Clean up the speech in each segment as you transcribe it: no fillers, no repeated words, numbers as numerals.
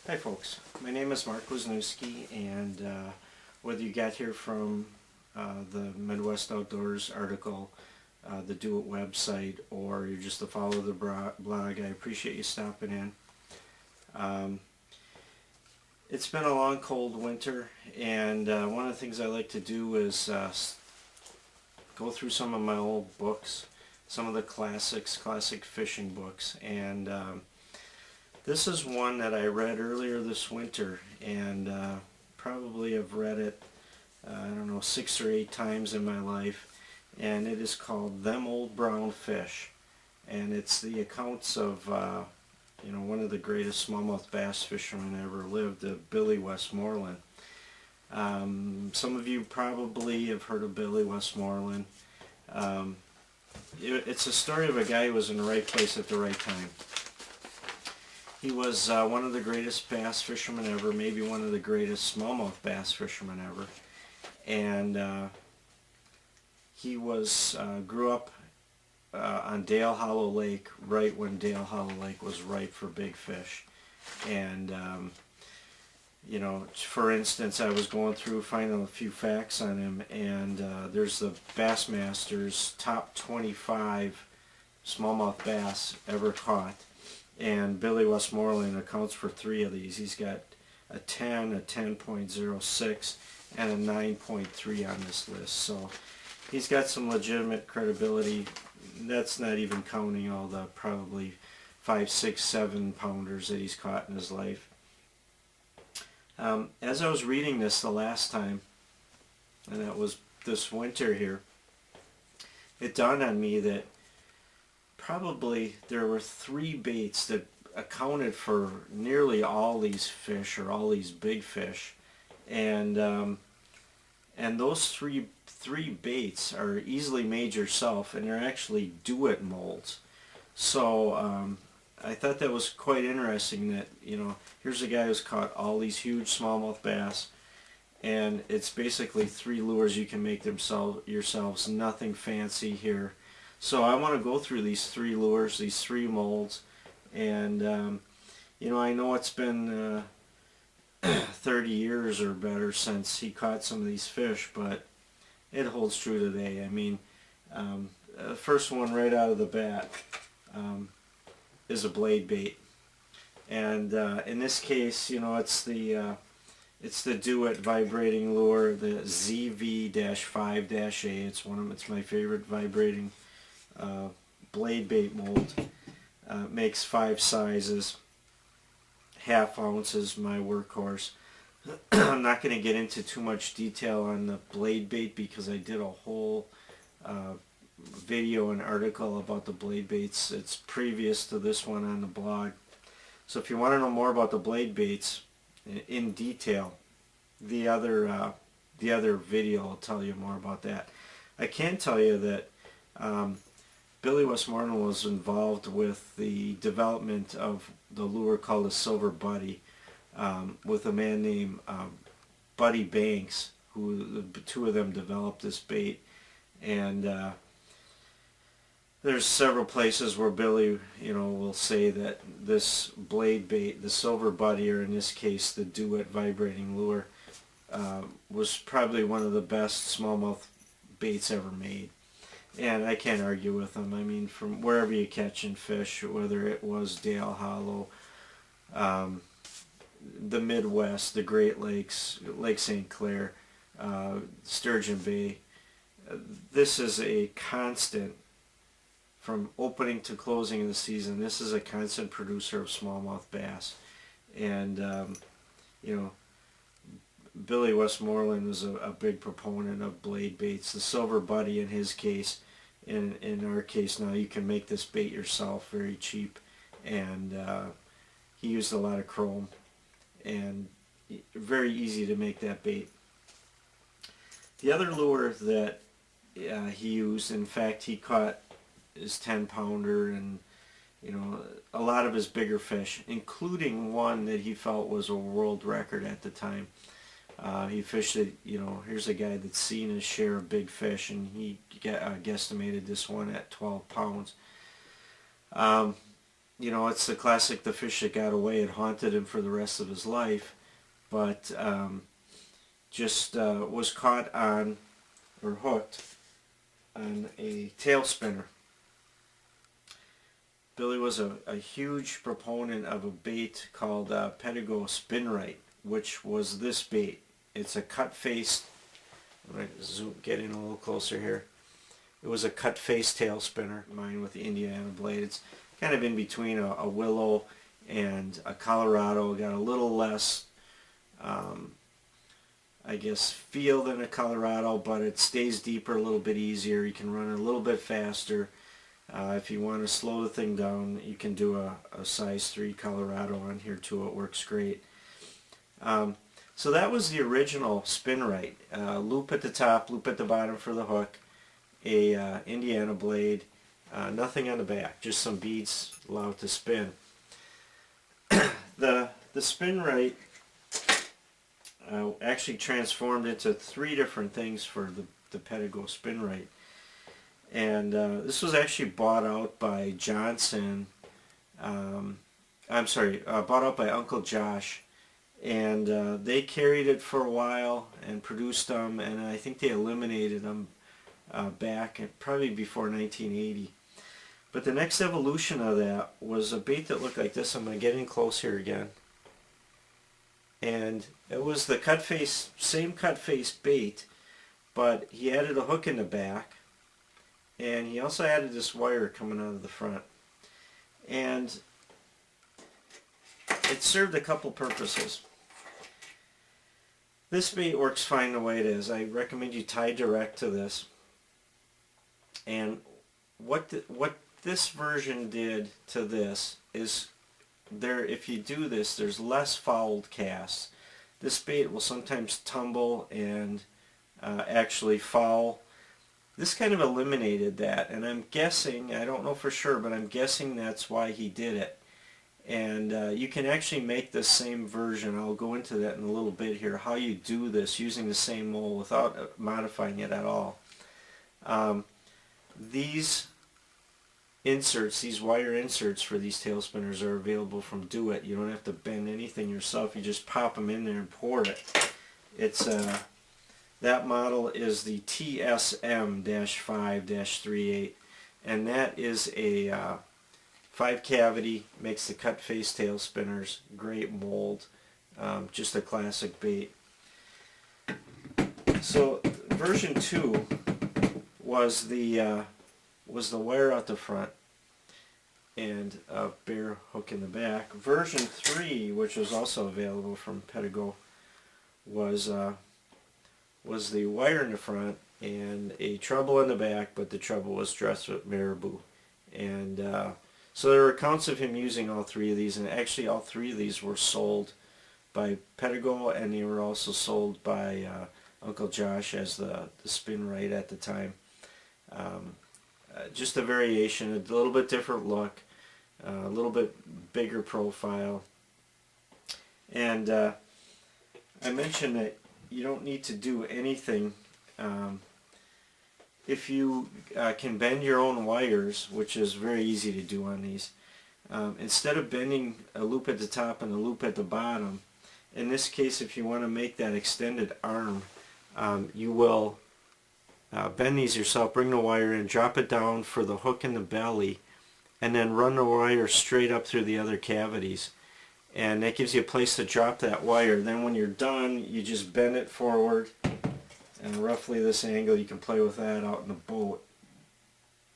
Hi folks, my name is Mark Wisniewski, and whether you got here from the Midwest Outdoors article, the Do It website, or you're just a follower of the blog, I appreciate you stopping in. It's been a long cold winter, and one of the things I like to do is go through some of my old books, some of the classic fishing books, and this is one that I read earlier this winter, and probably have read it, I don't know, 6 or 8 times in my life, and it is called Them Old Brown Fish, and it's the accounts of one of the greatest smallmouth bass fishermen ever lived, Billy Westmorland. Some of you probably have heard of Billy Westmorland. It's a story of a guy who was in the right place at the right time. He was one of the greatest bass fishermen ever, maybe one of the greatest smallmouth bass fishermen ever. And he grew up on Dale Hollow Lake right when Dale Hollow Lake was ripe for big fish. And for instance, I was going through finding a few facts on him, and there's the Bassmaster's top 25 smallmouth bass ever caught. And Billy Westmorland accounts for 3 of these. He's got a 10, a 10.06, and a 9.3 on this list. So he's got some legitimate credibility. That's not even counting all the probably 5, 6, 7 pounders that he's caught in his life. As I was reading this the last time, and that was this winter here, it dawned on me that probably there were 3 baits that accounted for nearly all these fish, or all these big fish, and those three baits are easily made yourself, and they're actually do-it molds. So I thought that was quite interesting that, here's a guy who's caught all these huge smallmouth bass, and it's basically 3 lures you can make yourselves, nothing fancy here. So I want to go through these 3 lures, these 3 molds, and I know it's been 30 years or better since he caught some of these fish, but it holds true today. I mean, the first one right out of the bat is a Bladebait, and in this case, it's the Do It vibrating lure, the ZV-5-A. It's my favorite vibrating Bladebait mold. Makes 5 sizes. ½ ounce is my workhorse. I'm not going to get into too much detail on the Bladebait because I did a whole video and article about the Bladebaits. It's previous to this one on the blog. So if you want to know more about the Bladebaits in detail, the other video will tell you more about that. I can tell you that Billy Westmorland was involved with the development of the lure called a Silver Buddy with a man named Buddy Banks, who the 2 of them developed this bait. And there's several places where Billy, will say that this Bladebait, the Silver Buddy, or in this case the Do It vibrating lure, was probably one of the best smallmouth baits ever made. And I can't argue with them. I mean, from wherever you catching fish, whether it was Dale Hollow, the Midwest, the Great Lakes, Lake St. Clair, Sturgeon Bay, this is a constant, from opening to closing of the season, this is a constant producer of smallmouth bass. And, Billy Westmorland was a big proponent of Bladebaits. The Silver Buddy, in his case, in our case now, you can make this bait yourself very cheap, and he used a lot of chrome, and very easy to make that bait. The other lure that he used, in fact, he caught his 10-pounder and a lot of his bigger fish, including one that he felt was a world record at the time. He fished it, here's a guy that's seen his share of big fish, and he guesstimated this one at 12 pounds. you know, it's the classic, the fish that got away. It haunted him for the rest of his life, but just was caught on, or hooked on, a tail spinner. Billy was a huge proponent of a bait called Pedigo Spin, which was this bait. It's a cut-faced, I'm going to get in a little closer here. It was a cut-faced tail spinner, mine with the Indiana blade. It's kind of in between a willow and a Colorado. Got a little less, I guess, feel than a Colorado, but it stays deeper, a little bit easier. You can run it a little bit faster. If you want to slow the thing down, you can do a size 3 Colorado on here too. It works great. So that was the original Spin. Loop at the top, loop at the bottom for the hook, a Indiana blade, nothing on the back, just some beads allowed to spin. The Spin actually transformed into 3 different things for the Pedigo Spin. And this was actually bought out by Johnson, bought out by Uncle Josh, and they carried it for a while and produced them, and I think they eliminated them back probably before 1980. But the next evolution of that was a bait that looked like this. I'm going to get in close here again. And it was the same cut face bait, but he added a hook in the back, and he also added this wire coming out of the front. And it served a couple purposes. This bait works fine the way it is. I recommend you tie direct to this. And what this version did to this is, if you do this, there's less fouled casts. This bait will sometimes tumble and actually foul. This kind of eliminated that, and I'm guessing, I don't know for sure, but I'm guessing that's why he did it. And you can actually make the same version. I'll go into that in a little bit here, how you do this using the same mold without modifying it at all. These inserts, these wire inserts for these tail spinners are available from Do It. You don't have to bend anything yourself. You just pop them in there and pour it. It's that model is the TSM-5-38, and that is a 5 cavity, makes the cut face tail spinners, great mold, just a classic bait. So version 2 was the wire out the front and a bare hook in the back. Version 3, which was also available from Pedigo, was the wire in the front and a treble in the back, but the treble was dressed with marabou. And so there were accounts of him using all 3 of these, and actually all 3 of these were sold by Pedigo, and they were also sold by Uncle Josh as the Spin at the time. Just a variation, a little bit different look, a little bit bigger profile. And I mentioned that you don't need to do anything. If you can bend your own wires, which is very easy to do on these, instead of bending a loop at the top and a loop at the bottom, in this case, if you want to make that extended arm, you will bend these yourself, bring the wire in, drop it down for the hook in the belly, and then run the wire straight up through the other cavities. And that gives you a place to drop that wire. Then when you're done, you just bend it forward, and roughly this angle, you can play with that out in the boat,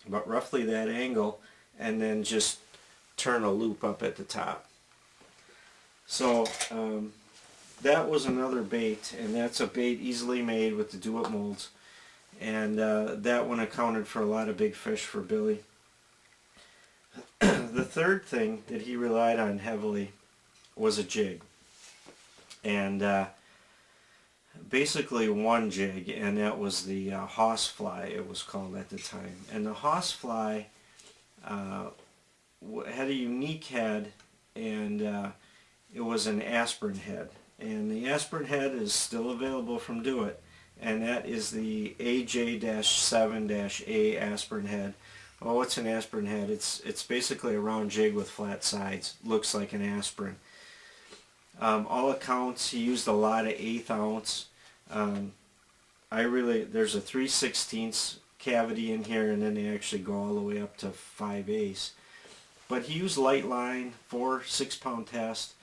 but roughly that angle, and then just turn a loop up at the top. So that was another bait, and that's a bait easily made with the Do It molds, and that one accounted for a lot of big fish for Billy. The third thing that he relied on heavily was a jig, and basically one jig, and that was the Hoss fly, it was called at the time. And the Hoss fly had a unique head, and it was an aspirin head, and the aspirin head is still available from Do It, and that is the AJ-7-A aspirin head. Oh, what's an aspirin head? It's basically a round jig with flat sides. Looks like an aspirin. All accounts, he used a lot of 1/8 ounce. There's a 3/16 cavity in here, and then they actually go all the way up to 5/8. But he used light line, 4 6-pound test.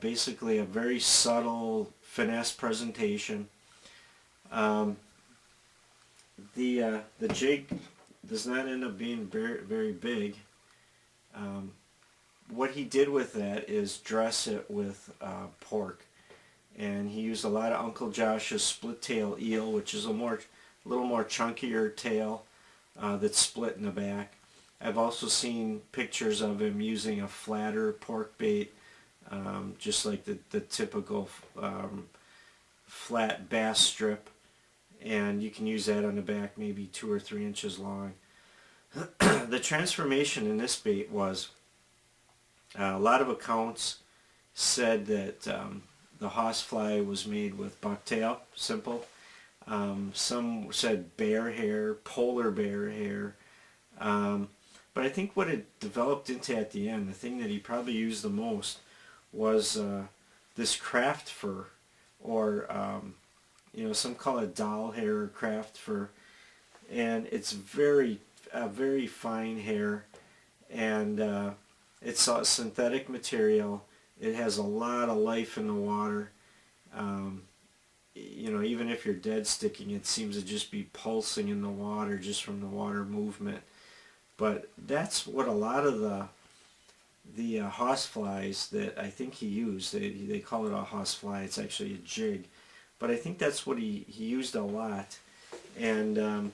Basically a very subtle finesse presentation. The jig does not end up being very, very big. What he did with that is dress it with pork, and he used a lot of Uncle Josh's split tail eel, which is a little more chunkier tail that's split in the back. I've also seen pictures of him using a flatter pork bait, just like the typical flat bass strip, and you can use that on the back, maybe 2 or 3 inches long. The transformation in this bait was, a lot of accounts said that the horsefly was made with bucktail, simple. Some said bear hair, polar bear hair. But I think what it developed into at the end, the thing that he probably used the most, was this craft fur, or some call it doll hair or craft fur, and it's very fine hair, and it's a synthetic material. It has a lot of life in the water. Even if you're dead sticking, it seems to just be pulsing in the water just from the water movement. But that's what a lot of the horseflies that I think he used, they call it a horsefly, it's actually a jig, but I think that's what he used a lot. And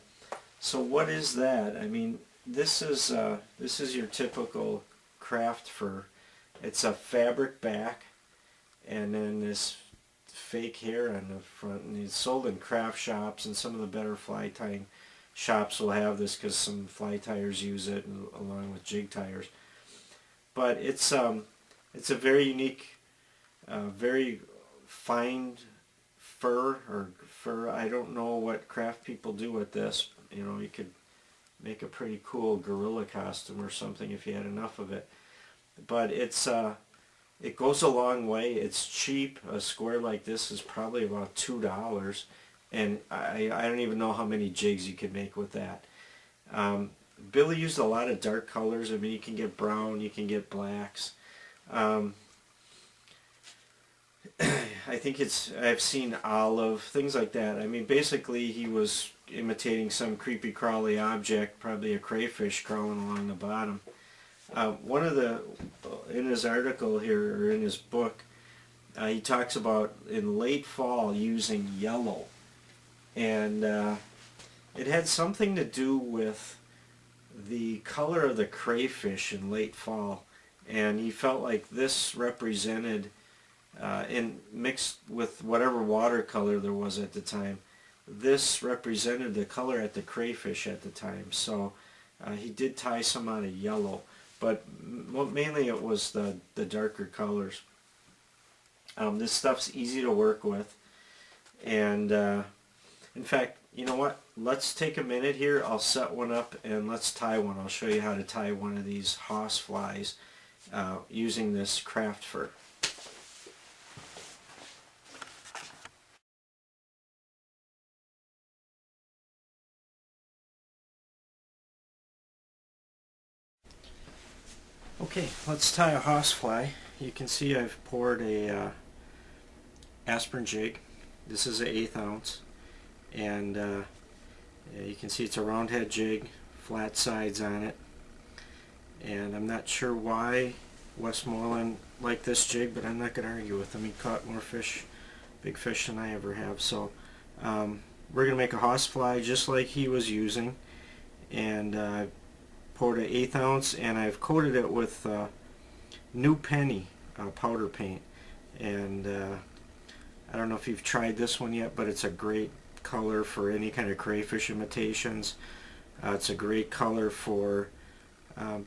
so what is that? I mean, this is your typical craft fur. It's a fabric back, and then this fake hair on the front, and it's sold in craft shops, and some of the better fly tying shops will have this because some fly tyers use it along with jig tires. But it's a very unique, very fine fur, I don't know what craft people do with this. You could make a pretty cool gorilla costume or something if you had enough of it. But it goes a long way. It's cheap. A square like this is probably about $2, and I don't even know how many jigs you could make with that. Billy used a lot of dark colors. I mean, you can get brown, you can get blacks. I think I've seen olive, things like that. I mean, basically he was imitating some creepy crawly object, probably a crayfish crawling along the bottom. In his article here, or in his book, he talks about in late fall using yellow, and it had something to do with the color of the crayfish in late fall, and he felt like this represented, mixed with whatever watercolor there was at the time, this represented the color at the crayfish at the time. So he did tie some out of yellow, but mainly it was the darker colors. This stuff's easy to work with, and in fact, you know what? Let's take a minute here. I'll set one up and let's tie one. I'll show you how to tie one of these horseflies using this craft fur. Okay, let's tie a horsefly. You can see I've poured a aspirin jig. This is an 1/8 ounce, and you can see it's a round head jig, flat sides on it. And I'm not sure why Westmorland liked this jig, but I'm not going to argue with him. He caught more fish, big fish, than I ever have. So we're going to make a horsefly just like he was using, and poured an 1/8 ounce, and I've coated it with New Penny powder paint. And I don't know if you've tried this one yet, but it's a great color for any kind of crayfish imitations. It's a great color for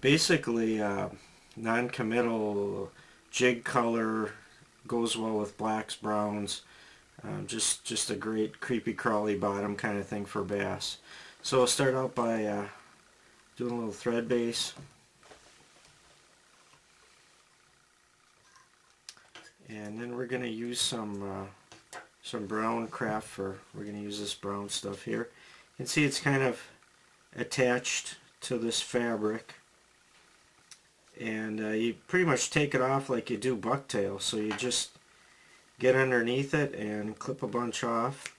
basically non-committal jig color, goes well with blacks, browns, just a great creepy crawly bottom kind of thing for bass. So I'll start out by doing a little thread base. And then we're going to use some brown craft fur. We're going to use this brown stuff here. You can see it's kind of attached to this fabric. And you pretty much take it off like you do bucktail. So you just get underneath it and clip a bunch off.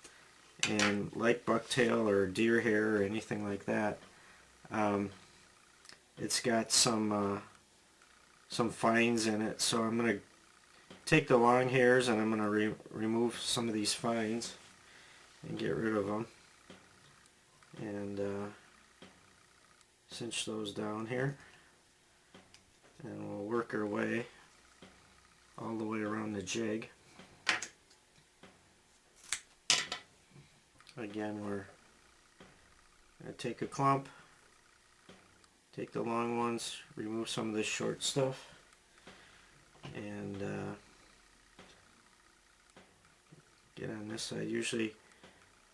And like bucktail or deer hair or anything like that, it's got some fines in it. So I'm going to take the long hairs and I'm going to remove some of these fines and get rid of them, and cinch those down here, and we'll work our way all the way around the jig. Again, we're going to take a clump, take the long ones, remove some of this short stuff, and get on this side. Usually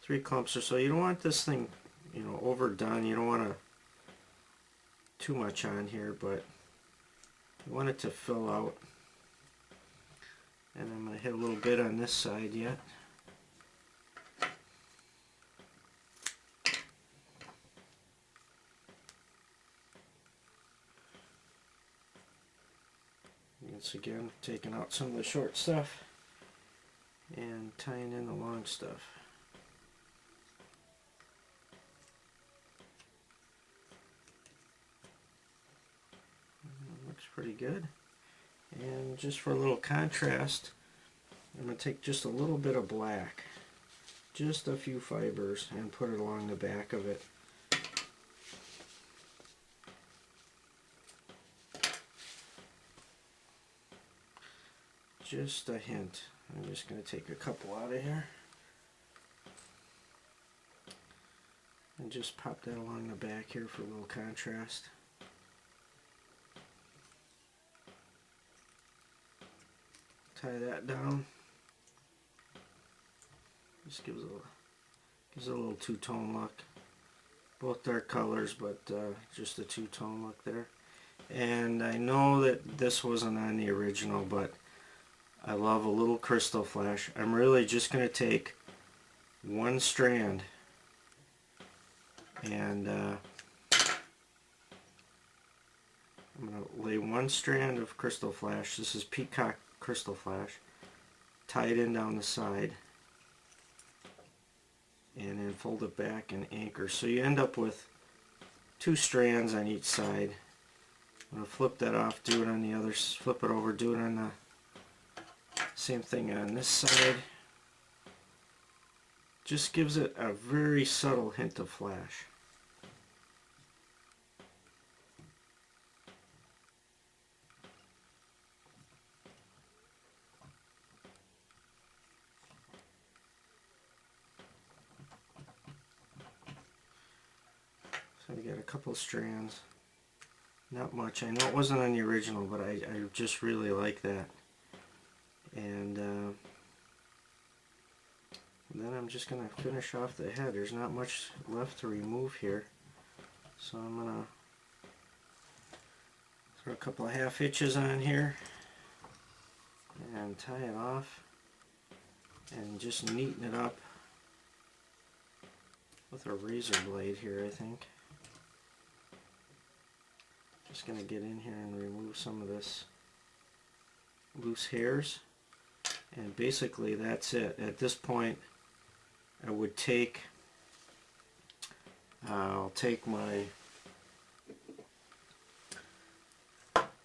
3 clumps or so. You don't want this thing, you know, overdone. You don't want too much on here, but you want it to fill out. And I'm going to hit a little bit on this side yet. Once again, taking out some of the short stuff and tying in the long stuff. Looks pretty good. And just for a little contrast, I'm going to take just a little bit of black, just a few fibers, and put it along the back of it. Just a hint. I'm just going to take a couple out of here and just pop that along the back here for a little contrast. Tie that down. Just gives it a little two-tone look. Both dark colors, but just a two-tone look there. And I know that this wasn't on the original, but I love a little crystal flash. I'm really just going to take one strand and I'm going to lay one strand of crystal flash. This is peacock crystal flash. Tie it in down the side and then fold it back and anchor. So you end up with 2 strands on each side. I'm going to flip that off, do it on the other, flip it over, do it on the same thing on this side. Just gives it a very subtle hint of flash. So we got a couple of strands. Not much. I know it wasn't on the original, but I just really like that. And then I'm just going to finish off the head. There's not much left to remove here. So I'm going to throw a couple of half hitches on here and tie it off and just neaten it up with a razor blade here, I think. Just going to get in here and remove some of this loose hairs. And basically that's it. At this point I would take, I'll take my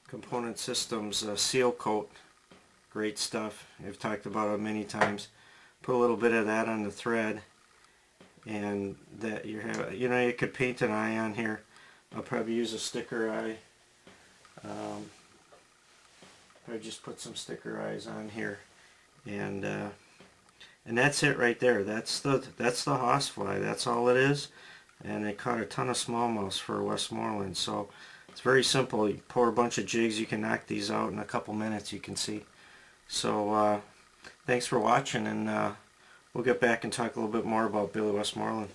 Component Systems seal coat. Great stuff. I've talked about it many times. Put a little bit of that on the thread, and that you know, you could paint an eye on here. I'll probably use a sticker eye. I just put some sticker eyes on here. And that's it right there. That's the horsefly. That's all it is. And it caught a ton of smallmouths for Westmorland. So it's very simple. You pour a bunch of jigs, you can knock these out in a couple minutes, you can see. So thanks for watching, and we'll get back and talk a little bit more about Billy Westmorland.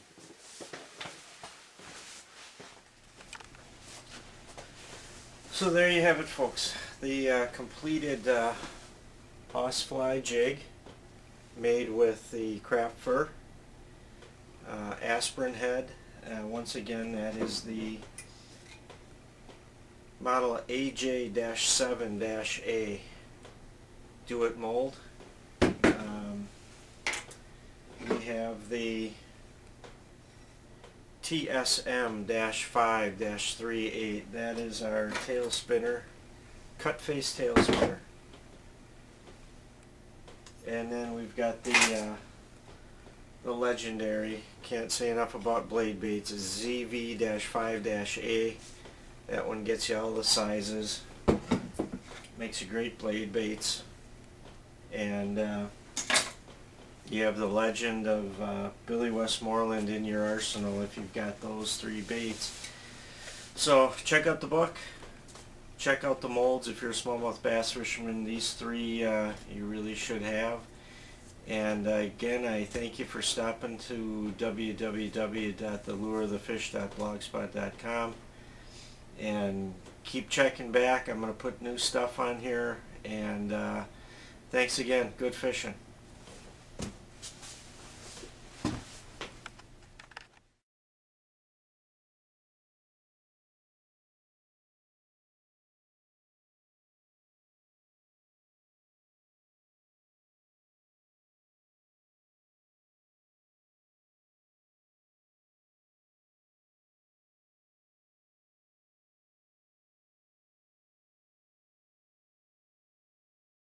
So there you have it, folks. The completed horsefly jig made with the craft fur, aspirin head. Once again, that is the model AJ-7-A do-it mold. We have the TSM-5-38. That is our tail spinner, cut face tail spinner. And then we've got the legendary, can't say enough about Bladebaits, ZV-5-A. That one gets you all the sizes, makes a great Bladebaits. And you have the legend of Billy Westmorland in your arsenal if you've got those three baits. So check out the book, check out the molds if you're a smallmouth bass fisherman. These three you really should have. And again, I thank you for stopping to www.thelureofthefish.blogspot.com, and keep checking back. I'm going to put new stuff on here, and thanks again. Good fishing.